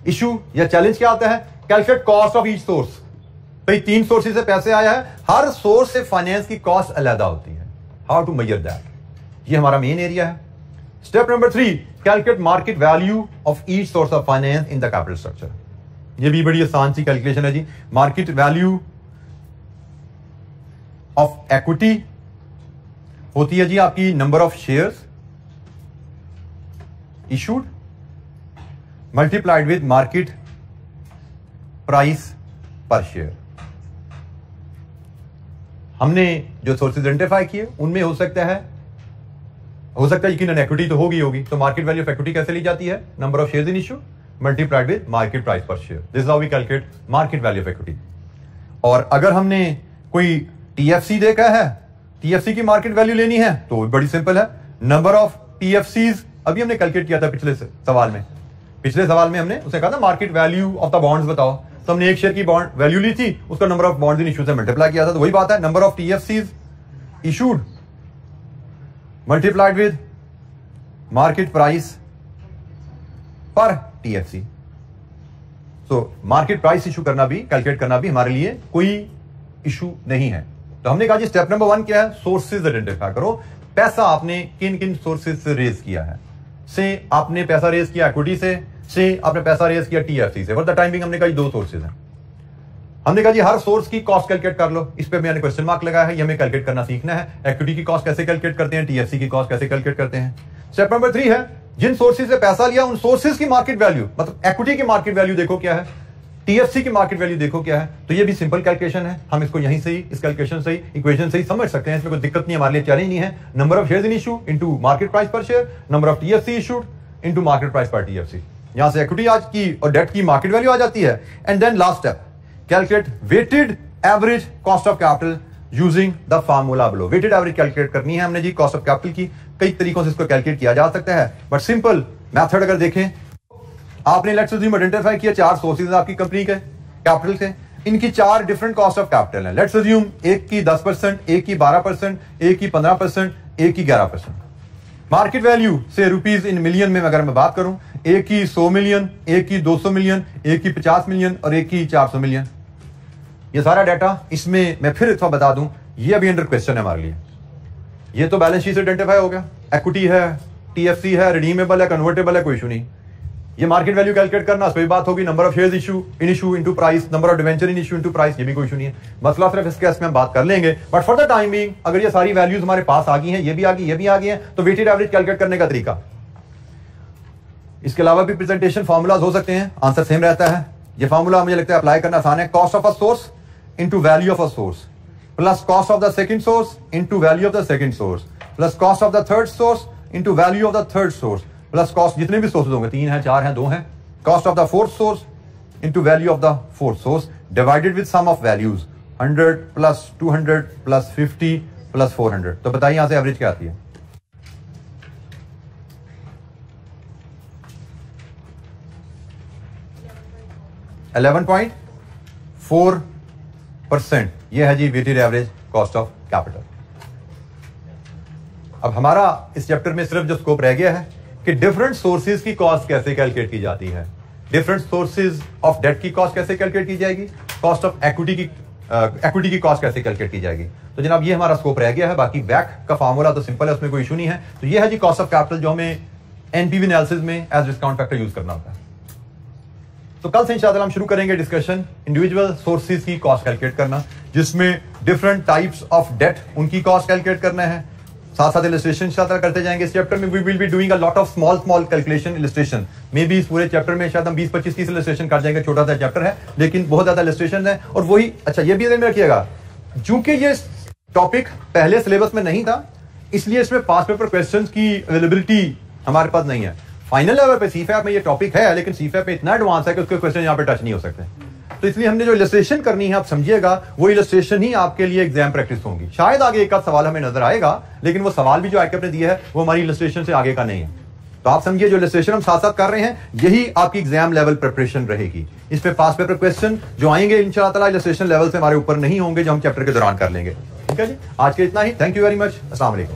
Issue या चैलेंज क्या आता है? Calculate cost of each source. भाई 3 सोर्सेज से पैसे आया है, हर सोर्स से फाइनेंस की कॉस्ट अलग होती है। हाउ टू मेजर दैट, ये हमारा मेन एरिया है। Step number 3, calculate market value of each source of finance in the capital structure. ये भी बड़ी आसान सी कैलकुलेशन है जी। मार्केट वैल्यू ऑफ इक्विटी होती है जी आपकी number of shares issued multiplied with market price per share. हमने जो सोर्सेज आइडेंटिफाई किए उनमें हो सकता है यकीनन इक्विटी तो होगी, तो मार्केट वैल्यू ऑफ इक्विटी कैसे ली जाती है? Number of shares in issue multiplied with market price per share. This is how we calculate market value of equity. और अगर हमने कोई टीएफसी देखा है, टीएफसी की मार्केट वैल्यू लेनी है तो बड़ी सिंपल है, नंबर ऑफ टीएफसीज अभी हमने कैलकुलेट किया था पिछले सवाल में हमने उसे कहा था market value of the bonds बताओ, तो हमने एक शेयर की बॉन्ड वैल्यू ली थी, उसका number of bonds in issue से मल्टीप्लाई किया था, तो वही बात है, number of TFCs issued multiplied with market price per TFC. So market price issue करना भी, कैलकुलेट करना भी हमारे लिए कोई इशू नहीं है। तो हमने कहा जी स्टेप नंबर 1 क्या है, सोर्सेज आइडेंटिफाई करो, पैसा आपने किन किन सोर्सेज से रेज किया है। से आपने पैसा रेज किया इक्विटी से आपने पैसा रेज किया टीएफसी से। फॉर द टाइमिंग हमने कहा दो सोर्सेज हैं। हमने कहा जी हर सोर्स की कॉस्ट कैलकुलेट कर लो, इस पे मैंने क्वेश्चन मार्क लगाया है, ये हमें कैलकुलेट करना सीखना है। इक्विटी की कॉस्ट कैसे कैलकुलेट करते हैं, टीएफसी की कॉस्ट कैसे कैलकुलेट करते हैं। स्टेप नंबर 3 है जिन सोर्सेज से पैसा लिया उन सोर्सेज की मार्केट वैल्यू, मतलब इक्विटी की मार्केट वैल्यू देखो क्या है, टीएफसी की मार्केट वैल्यू देखो क्या है। तो ये भी सिंपल कैलकुलेशन है, हम इसको यहीं से ही इस कैलकुलेशन से ही इक्वेशन से ही समझ सकते हैं, इसमें कोई दिक्कत नहीं, हमारे लिए चैलेंज नहीं है। Number of shares in issue into market price per share, number of TFC issued into market price per TFC. यहां से इक्विटी आज की और डेट की मार्केट वैल्यू आ जाती है। And then last step, calculate weighted average cost of capital using the formula below. Weighted average calculate करनी है हमने जी कॉस्ट ऑफ कैपिटल की। कई तरीकों से इसको कैलकुलेट किया जा सकता है, बट सिंपल मेथड अगर देखें, आपने लेट्स अज्यूम आइडेंटिफाई किया 4 सोर्सेज आपकी कंपनी के कैपिटल के, इनकी 4 डिफरेंट कॉस्ट ऑफ कैपिटल है। लेट्स अज्यूम एक की 10%, एक की 12%, एक की 15%, एक की 11%। मार्केट वैल्यू से रुपीज इन मिलियन में अगर मैं बात करूं, एक की 100 मिलियन, एक की 200 मिलियन, एक की 50 मिलियन और एक की 400 मिलियन। ये सारा डाटा इसमें मैं फिर थोड़ा बता दूं, ये अभी अंडर क्वेश्चन है हमारे लिए। ये तो बैलेंस शीट से आइडेंटिफाई हो गया, इक्विटी है, टीएफसी है, रिडीमेबल है, कन्वर्टेबल है, कोई इशू नहीं। ये मार्केट वैल्यू कैलकुलेट करना, कोई बात होगी, number of shares issue in issue into price, number of debenture in issue into price, ये भी कोई इशू नहीं है। मसला सिर्फ इसके में हम बात कर लेंगे, but for the time being अगर ये सारी वैल्यूज हमारे पास आ गई हैं, ये भी आ गई, ये भी आ गई हैं, तो वेटेड एवरेज कैलकुलेट करने का तरीका, इसके अलावा भी प्रेजेंटेशन फॉर्मूलाज हो सकते हैं, आंसर सेम रहता है। ये फॉर्मूला मुझे लगता है अप्लाई करना आसान है। Cost of a source into value of a source plus cost of the second source into value of the second source plus cost of the third source into value of the third source plus cost, जितने भी sources होंगे, 3 है, 4 है, 2 है, cost of the fourth source into value of the fourth source divided with sum of values 100 plus 200 plus 50 plus 400। तो बताइए यहां से एवरेज क्या आती है? %11.4%। ये है जी weighted average cost of capital. अब हमारा इस चैप्टर में सिर्फ जो स्कोप रह गया है कि डिफरेंट सोर्सेज की कॉस्ट कैसे कैलकुलेट की जाती है, डिफरेंट सोर्सेज ऑफ डेट की कॉस्ट कैसे कैलकुलेट की जाएगी, कॉस्ट ऑफ इक्विटी की कॉस्ट कैसे कैलकुलेट की जाएगी। तो जनाब ये हमारा स्कोप रह गया है। बाकी बैक का फार्मूला तो सिंपल है, उसमें कोई इशू नहीं है। तो ये है जी कॉस्ट ऑफ कैपिटल जो हमें एनपीवी एनालिसिस में एज डिस्काउंट फैक्टर यूज करना होता है। तो कल से इंशाअल्लाह हम शुरू करेंगे डिस्कशन इंडिविजुअल सोर्सेज की कॉस्ट कैलकुलेट करना, जिसमें डिफरेंट टाइप्स ऑफ डेट उनकी कॉस्ट कैलकुलेट करना है। साथ साथ इलस्ट्रेशन इंशाअल्लाह करते जाएंगे। इस चैप्टर में we will be doing a lot of small calculation illustration. Maybe इस पूरे चैप्टर में शायद हम 20-25-30 इलस्ट्रेशन कर जाएंगे, छोटा सा चैप्टर है लेकिन बहुत ज्यादा इलस्ट्रेशन है। और वही अच्छा ये भी ध्यान में रखिएगा, चूंकि ये टॉपिक पहले सिलेबस में नहीं था, इसलिए इसमें पास पेपर क्वेश्चंस की अवेलेबिलिटी हमारे पास नहीं है। फाइनल लेवल पे सीफैप में ये टॉपिक है, लेकिन सीफैप में इतना एडवांस है कि उसके क्वेश्चन यहाँ पे टच नहीं हो सकते। तो इसलिए हमने जो इलस्ट्रेशन करनी है, आप समझिएगा, वो इलस्ट्रेशन ही आपके लिए एग्जाम प्रैक्टिस होगी। शायद आगे एक आध सवाल हमें नजर आएगा, लेकिन वो सवाल भी जो आईकेप ने दिया है वो हमारी इलस्ट्रेशन से आगे का नहीं है। तो आप समझिए जो इलस्ट्रेशन हम साथ साथ कर रहे हैं, यही आपकी एग्जाम लेवल प्रिपरेशन रहेगी। इस पे पास पेपर क्वेश्चन जो आएंगे इंशाअल्लाह ताला इलस्ट्रेशन लेवल से हमारे ऊपर नहीं होंगे, जो हम चैप्टर के दौरान कर लेंगे। ठीक है जी, आज के इतना ही। Thank you very much. अस्सलाम वालेकुम।